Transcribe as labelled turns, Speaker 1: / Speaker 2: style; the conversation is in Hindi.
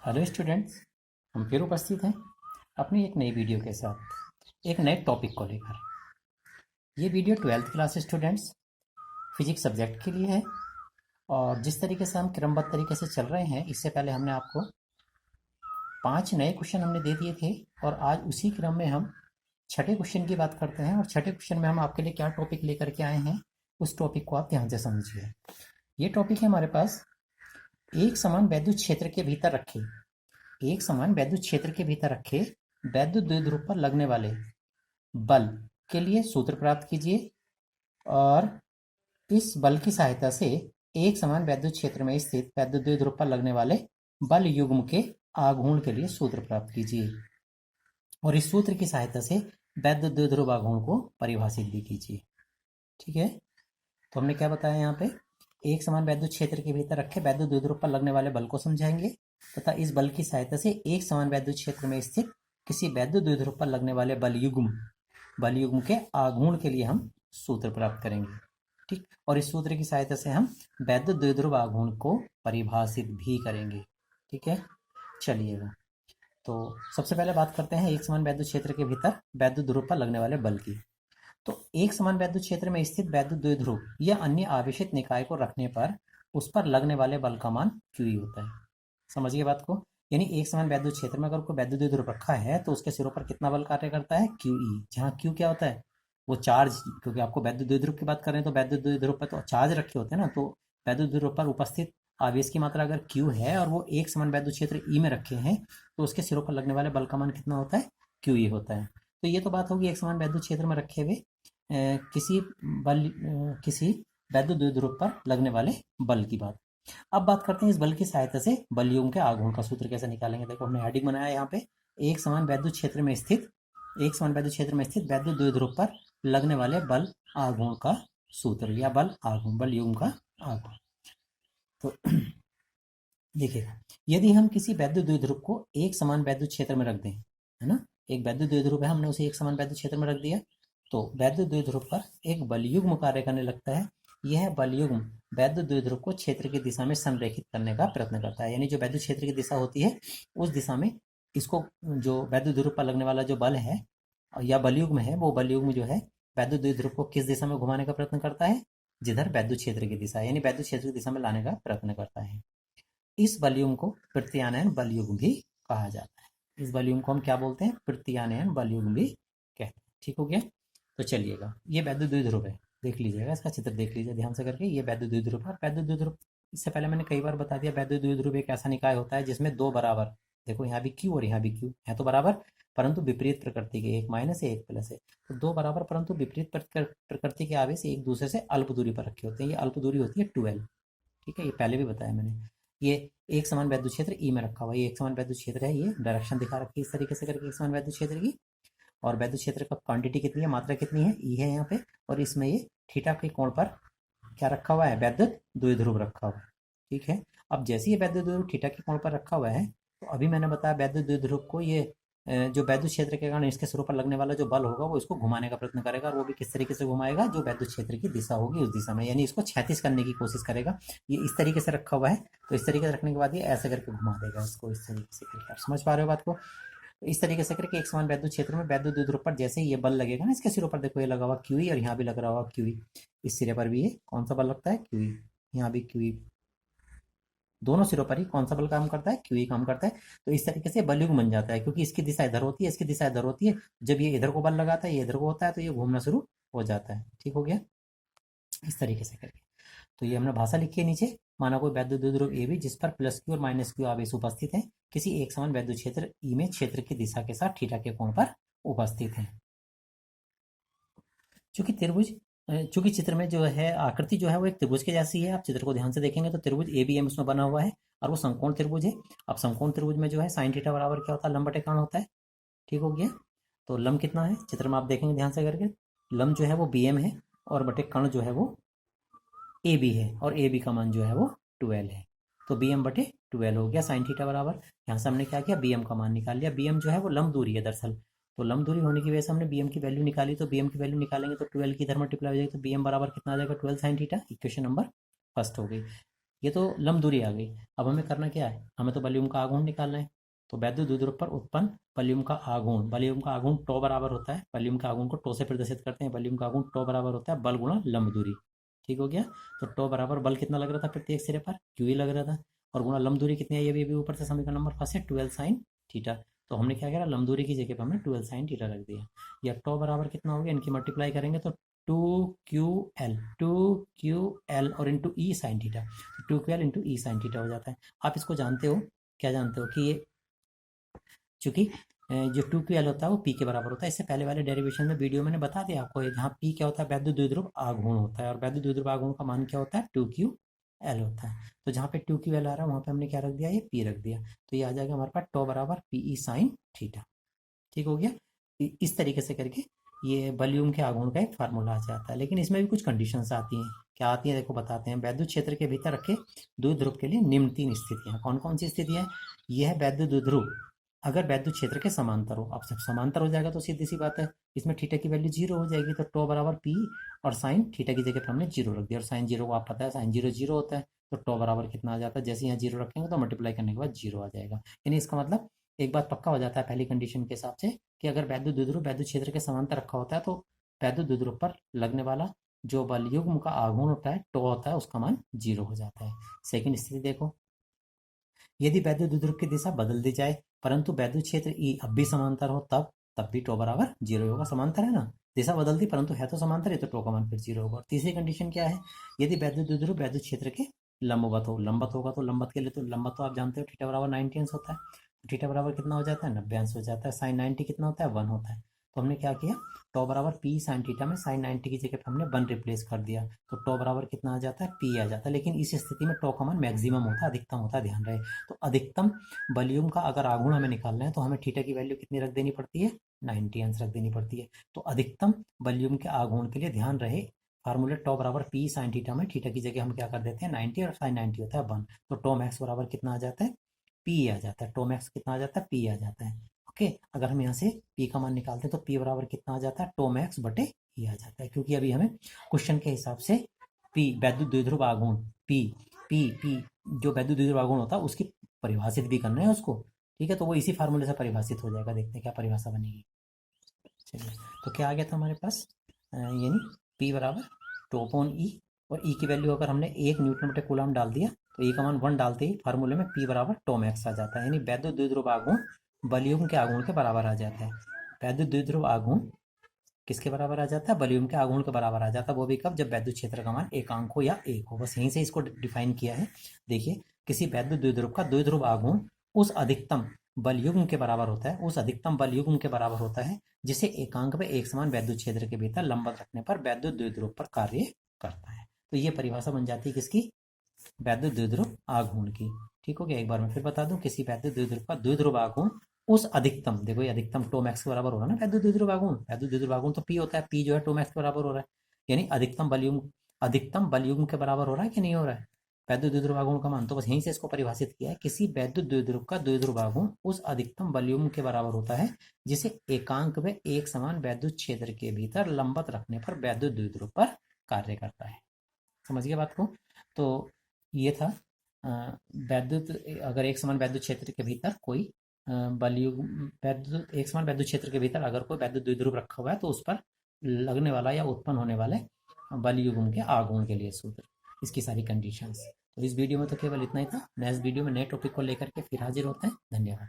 Speaker 1: हेलो स्टूडेंट्स, हम फिर उपस्थित हैं अपनी एक नई वीडियो के साथ एक नए टॉपिक को लेकर। ये video 12th class students physics subject के लिए है। और जिस तरीके से हम क्रमबद्ध तरीके से चल रहे हैं, इससे पहले हमने आपको 5 नए क्वेश्चन हमने दे दिए थे और आज उसी क्रम में हम छठे क्वेश्चन की बात करते हैं। और छठे क्वेश्चन में हम आपके लिए क्या टॉपिक लेकर के आए हैं, उस टॉपिक को आप ध्यान से समझिए। ये टॉपिक है हमारे पास, एक समान वैद्युत क्षेत्र के भीतर रखे एक समान वैद्युत क्षेत्र के भीतर रखे वैद्युत द्विध्रुव पर लगने वाले बल के लिए सूत्र प्राप्त कीजिए। और इस बल की सहायता से एक समान वैद्युत क्षेत्र में स्थित वैद्युत द्विध्रुव पर लगने वाले बल युग्म के आघूर्ण के लिए सूत्र प्राप्त कीजिए। और इस सूत्र की सहायता से वैद्युत द्विध्रुव आघूर्ण को परिभाषित भी कीजिए। ठीक है, तो हमने क्या बताया यहाँ पे, एक समान वैद्युत क्षेत्र के भीतर रखे वैद्युत द्विध्रुव पर लगने वाले बल को समझाएंगे तथा इस बल की सहायता से एक समान वैद्युत क्षेत्र में स्थित किसी वैद्युत द्विध्रुव पर लगने वाले बल युग्म के आघूर्ण के लिए हम सूत्र प्राप्त करेंगे। ठीक, और इस सूत्र की सहायता से हम वैद्युत द्विध्रुव आघूर्ण को परिभाषित भी करेंगे। ठीक है, चलिएगा। तो सबसे पहले बात करते हैं एक समान वैद्युत क्षेत्र के भीतर वैद्युत ध्रुव पर लगने वाले बल की। तो एक समान वैद्युत क्षेत्र में स्थित वैद्युत द्विध्रुव या अन्य आवेशित निकाय को रखने पर उस पर लगने वाले बल का मान Qe होता है। समझिए बात को, यानी एक समान वैद्युत क्षेत्र में अगर कोई वैद्युत द्विध्रुव रखा है तो उसके सिरों पर कितना बल कार्य करता है, Qe। जहाँ Q क्या होता है, वो चार्ज, क्योंकि आपको वैद्युत द्विध्रुव की बात कर रहे हैं तो वैद्युत द्विध्रुव पर तो चार्ज रखे होते हैं ना, तो वैद्युत द्विध्रुव पर उपस्थित आवेश की मात्रा अगर Q है और वो एक समान वैद्युत क्षेत्र E में रखे हैं तो उसके सिरों पर लगने वाले बल का मान कितना होता है, Qe होता है। तो ये तो बात होगी एक समान वैद्युत क्षेत्र में रखे हुए किसी वैद्युत द्विध्रुव पर लगने वाले बल की बात। अब बात करते हैं इस बल की सहायता से बल युग्म के आघूर्ण का सूत्र कैसे निकालेंगे। देखो हमने हेडिंग बनाया यहाँ पे, एक समान वैद्युत क्षेत्र में स्थित वैद्युत द्विध्रुव पर लगने वाले बल आघूर्ण का सूत्र या बल युग्म का आघूर्ण। तो देखिए, यदि हम किसी वैद्युत द्विध्रुव को एक समान वैद्युत क्षेत्र में रख दें, है ना, एक वैद्युत द्विध्रुव है, हमने उसे एक समान वैद्युत क्षेत्र में रख दिया, तो वैद्युत द्विध्रुव पर एक बलयुग्म कार्य करने लगता है। यह बलयुग्म वैद्युत द्विध्रुव को क्षेत्र की दिशा में संरेखित करने का प्रयत्न करता है। यानी जो वैद्युत क्षेत्र की दिशा होती है उस दिशा में इसको, जो वैद्युत द्विध्रुव पर लगने वाला जो बल है या बलयुग्म है, वो बलयुग्म जो है वैद्युत द्विध्रुव को किस दिशा में घुमाने का प्रयत्न करता है, जिधर वैद्युत क्षेत्र की दिशा, यानी वैद्युत क्षेत्र की दिशा में लाने का प्रयत्न करता है। इस बलयुग्म को प्रत्यानयन बलयुग्म भी कहा जाता है। इस बलयुग्म को हम क्या बोलते हैं, प्रत्यानयन बलयुग्म भी कहते हैं। ठीक हो गया, तो चलिएगा, ये वैद्युत द्विध्रुव है, देख लीजिएगा, इसका चित्र देख लीजिए ध्यान से करके। ये वैद्युत द्विध्रुव है। वैद्युत द्विध्रुव, इससे पहले मैंने कई बार बता दिया, वैद्युत द्विध्रुव एक ऐसा निकाय होता है जिसमें दो बराबर, देखो यहाँ भी Q और यहाँ भी Q है तो बराबर, परंतु विपरीत प्रकृति के, एक माइनस है एक प्लस है, तो दो बराबर परंतु विपरीत प्रकृति के आवेश एक दूसरे से अल्प दूरी पर रखे होते हैं। ये अल्प दूरी होती है 12। ठीक है, ये पहले भी बताया मैंने। ये एक समान वैद्युत क्षेत्र ई में रखा हुआ है, ये एक समान वैद्युत क्षेत्र है, ये डायरेक्शन दिखा रखी है इस तरीके से करके एक समान वैद्युत क्षेत्र की। और वैद्युत क्षेत्र का क्वांटिटी कितनी है, मात्रा कितनी है, ई है यहाँ पे। और इसमें ये थीटा के कोण पर क्या रखा हुआ है, वैद्युत द्विध्रुव रखा हुआ है। ठीक है, अब जैसे ये वैद्युत द्विध्रुव थीटा के कोण पर रखा हुआ है, तो अभी मैंने बताया वैद्युत द्विध्रुव को ये जो वैद्युत क्षेत्र के कारण इसके सिरों पर लगने वाला जो बल होगा वो इसको घुमाने का प्रयत्न करेगा। और वो भी किस तरीके से घुमाएगा, जो वैद्युत क्षेत्र की दिशा होगी उस दिशा में, यानी इसको क्षैतिज करने की कोशिश करेगा। ये इस तरीके से रखा हुआ है, तो इस तरीके से रखने के बाद ये ऐसे करके घुमा देगा इसको, इस तरीके से करके। आप समझ पा रहे हो बात को। इस तरीके से करके एक समान वैद्युत क्षेत्र में वैद्युत द्विध्रुव पर जैसे ही ये बल लगेगा ना, इसके सिरों पर देखो ये लगा हुआ Qe और यहाँ भी लग रहा होगा Qe, इस सिरे पर भी ये कौन सा बल लगता है, Qe, यहाँ भी Qe, दोनों सिरों पर ही कौन सा बल काम करता है, Qe काम करता है। तो इस तरीके से बलयुग्म बन जाता है, क्योंकि इसकी दिशा इधर होती है, इसकी दिशा इधर होती है। जब ये इधर को बल लगाता है, ये इधर को होता है, तो ये घूमना शुरू हो जाता है। ठीक हो गया, इस तरीके से करके। तो ये हमने भाषा लिखी है नीचे, माना कोई वैद्युत द्विध्रुव ए भी जिस पर प्लस Q और माइनस Q आवेश उपस्थित है, किसी एक समान वैद्युत क्षेत्र ई में क्षेत्र की दिशा के साथ थीटा के कोण पर उपस्थित है। चूंकि चित्र में जो है आकृति जो है वो एक त्रिभुज के जैसी है, आप चित्र को ध्यान से देखेंगे तो त्रिभुज ABM उसमें बना हुआ है और वो समकोण त्रिभुज है। अब समकोण त्रिभुज में जो है साइन थीटा बराबर क्या होता है, लंब बटे कर्ण होता है। ठीक हो गया, तो लंब कितना है चित्र में आप देखेंगे ध्यान से करके, लंब जो है वो BM है और बटे कर्ण जो है वो AB है, और AB का मान जो है वो 12 है। तो BM बटे 12 हो गया साइन थीटा बराबर, यहाँ से हमने क्या किया, BM का मान निकाल लिया। BM जो है वो लंब दूरी है दरअसल, तो लंब दूरी होने की वजह से हमने BM की वैल्यू निकाली। तो BM की वैल्यू निकालेंगे तो 12 की इधर मल्टीप्लाई हो जाएगी, तो BM बराबर कितना आ जाएगा, 12 sine theta. Equation number first हो गई। ये तो लंब दूरी आ गई। अब हमें करना क्या है, हमें तो बलयुम का आघूर्ण निकालना है। तो वैद्युत द्विध्रुव पर उत्पन्न बलयुम का आघूर्ण, बलयुम का आघूर्ण टो बराबर होता है, बलयुम का आघूर्ण को टो से प्रदर्शित करते हैं, बलयुम का आघूर्ण टो बराबर होता है बल गुणा लंब दूरी। ठीक हो गया। तो टो बराबर बल कितना लग रहा था प्रत्येक सिरे पर, क्यू ही लग रहा था, और गुणा लंब दूरी कितनी है, ये भी ऊपर से समीकरण नंबर फर्स्ट है 12 साइन थीटा। तो हमने क्या किया, लंब दूरी की जगह पर हमने 12 साइन थीटा रख दिया। या टो बराबर कितना हो गया, इनकी मल्टीप्लाई करेंगे तो 2QL और इंटू ई साइन थीटा, 2QL इंटू ई साइन थीटा हो जाता है। आप इसको जानते हो, क्या जानते हो कि ये चूंकि जो 2QL होता है वो P के बराबर होता है। इससे पहले वाले डेरिवेशन में वीडियो मैंने बता दिया आपको, जहाँ P क्या होता है, वैद्युत द्विध्रुव आघूर्ण होता है, और वैद्युत द्विध्रुव आघूर्ण का मान क्या होता है, 2QL होता है। तो जहाँ पे 2QL आ रहा है वहाँ पे हमने क्या रख दिया, ये P रख दिया। तो ये आ जाएगा हमारे पास टो बराबर PE साइन थीटा। ठीक हो गया। इस तरीके से करके ये वॉल्यूम के आघूर्ण का एक फार्मूला आ जाता है। लेकिन इसमें भी कुछ कंडीशंस आती हैं। क्या आती हैं, देखो बताते हैं। वैद्युत क्षेत्र के भीतर रखे द्विध्रुव के लिए निम्न 3 स्थितियां, कौन कौन सी स्थितियां, यह है वैद्युत द्विध्रुव अगर वैद्युत क्षेत्र के समांतर हो। अब जब समांतर हो जाएगा तो सीधी सी बात है, इसमें थीटा की वैल्यू जीरो हो जाएगी। तो टो बराबर पी और साइन थीटा की जगह पर हमने जीरो रख दिया, और साइन जीरो को आप पता है साइन जीरो जीरो होता है। तो टो बराबर कितना आ जाता है, जैसे यहाँ जीरो रखेंगे तो मल्टीप्लाई करने के बाद जीरो आ जाएगा। यानी इसका मतलब एक बात पक्का हो जाता है पहली कंडीशन के हिसाब से, कि अगर वैद्युत द्विध्रुव वैद्युत क्षेत्र के समांतर रखा होता है तो वैद्युत द्विध्रुव पर लगने वाला जो बल युग्म का आघूर्ण होता है, टो होता है, उसका मान जीरो हो जाता है। सेकंड स्थिति देखो, यदि वैद्युत द्विध्रुव की दिशा बदल दी जाए परंतु वैद्युत क्षेत्र ई अब भी समांतर हो, तब भी टो बराबर जीरो होगा। समांतर है ना, दिशा बदल दी परंतु है तो समांतर है, तो टो का मान फिर जीरो होगा। और तीसरी कंडीशन क्या है, यदि वैद्युत द्विध्रुव वैद्युत क्षेत्र के लंबवत हो, लंबवत होगा तो लंबवत के लिए तो लंबवत तो आप जानते हो थीटा बराबर 90 अंश होता है। तो थीटा बराबर कितना हो जाता है, 90 अंश हो जाता है। साइन 90 कितना होता है, 1 होता है। तो हमने क्या किया, टो बराबर पी साइन थीटा में साइन 90 की जगह पे हमने 1 रिप्लेस कर दिया। तो टो बराबर कितना आ जाता है, पी आ जाता है। लेकिन इस स्थिति में टो का मान मैक्सिमम होता है, अधिकतम होता है, ध्यान रहे। तो अधिकतम वॉल्यूम का अगर आघूर्ण हमें निकालना है तो हमें थीटा की वैल्यू कितनी रख देनी पड़ती है, 90 अंश रख देनी पड़ती है। तो अधिकतम वॉल्यूम के आघूर्ण के लिए ध्यान रहे, फार्मूले टो बराबर पी साइन थीटा में थीटा की जगह हम क्या कर देते हैं 90, और साइन 90 होता है 1। तो टो मैक्स बराबर कितना आ जाता है, पी आ जाता है। टो मैक्स कितना आ जाता है, पी आ जाता है। ओके, अगर हम यहाँ से पी का मान निकालते हैं तो पी बराबर कितना आ जाता है, टो मैक्स बटे ई आ जाता है। क्योंकि अभी हमें क्वेश्चन के हिसाब से पी वैद्युत द्विध्रुव आघूर्ण पी पी पी जो वैद्युत द्विध्रुव आघूर्ण होता है उसकी परिभाषित भी करना है उसको। ठीक है, तो वो इसी फार्मूले से परिभाषित हो जाएगा, देखते हैं क्या परिभाषा बनेगी। चलिए, तो क्या आ गया था हमारे पास, यानी P बराबर टू अपॉन ई, और ई की वैल्यू अगर हमने 1 न्यूटन बटे कूलम डाल दिया तो ई का मान 1 डालते ही फार्मूले में P बराबर टो मैक्स आ जाता है। यानी वैद्युत द्विध्रुव आघूर्ण बलयुग्म के आघूर्ण के बराबर आ जाता है। वैद्युत द्विध्रुव आघूर्ण किसके बराबर आ जाता है, बलयुग्म के आघूर्ण के बराबर आ जाता है। वो भी कब, जब वैद्युत क्षेत्र का मान एकांक हो या एक हो। बस यहीं से इसको डिफाइन किया है। देखिए, किसी वैद्युत द्विध्रुव का द्विध्रुव आघूर्ण उस अधिकतम बल युग्म के बराबर होता है, उस अधिकतम बल युग्म के बराबर होता है जिसे एकांक में एक समान वैद्युत क्षेत्र के भीतर लंबवत रखने पर वैद्युत द्विध्रुव पर कार्य करता है। तो ये परिभाषा बन जाती है किसकी, वैद्युत द्विध्रुव आघूर्ण की। ठीक हो गया। एक बार मैं फिर बता दूं, किसी वैद्युत द्विध्रुव का द्विध्रुव आघूर्ण उस अधिकतम, देखो ये अधिकतम टो मैक्स के बराबर हो रहा है ना, वैद्युत द्विध्रुव आघूर्ण, वैद्युत द्विध्रुव आघूर्ण तो पी होता है, पी जो है टो मैक्स के बराबर हो रहा है। यानी अधिकतम बल युग्म के बराबर हो रहा है कि नहीं हो रहा है वैद्युत द्विध्रुव आघूर्ण का मान। तो बस यहीं से इसको परिभाषित किया है, किसी वैद्युत द्विध्रुव का द्विध्रुव आघूर्ण उस अधिकतम बल युग्म के बराबर होता है जिसे एकांक में एक समान वैद्युत क्षेत्र के भीतर लंबवत रखने पर वैद्युत द्विध्रुव पर कार्य करता है। समझ गए बात को। तो ये था वैद्युत, अगर एक समान वैद्युत क्षेत्र के भीतर कोई बल युग्म, वैद्युत एक समान वैद्युत क्षेत्र के भीतर अगर कोई वैद्युत द्विध्रुव रखा हुआ है तो उस पर लगने वाला या उत्पन्न होने वाले बल युग्म के आघूर्ण के लिए सूत्र, इसकी सारी कंडीशंस। तो इस वीडियो में तो केवल इतना ही था। नेक्स्ट वीडियो में नए टॉपिक को लेकर के फिर हाजिर होते हैं। धन्यवाद।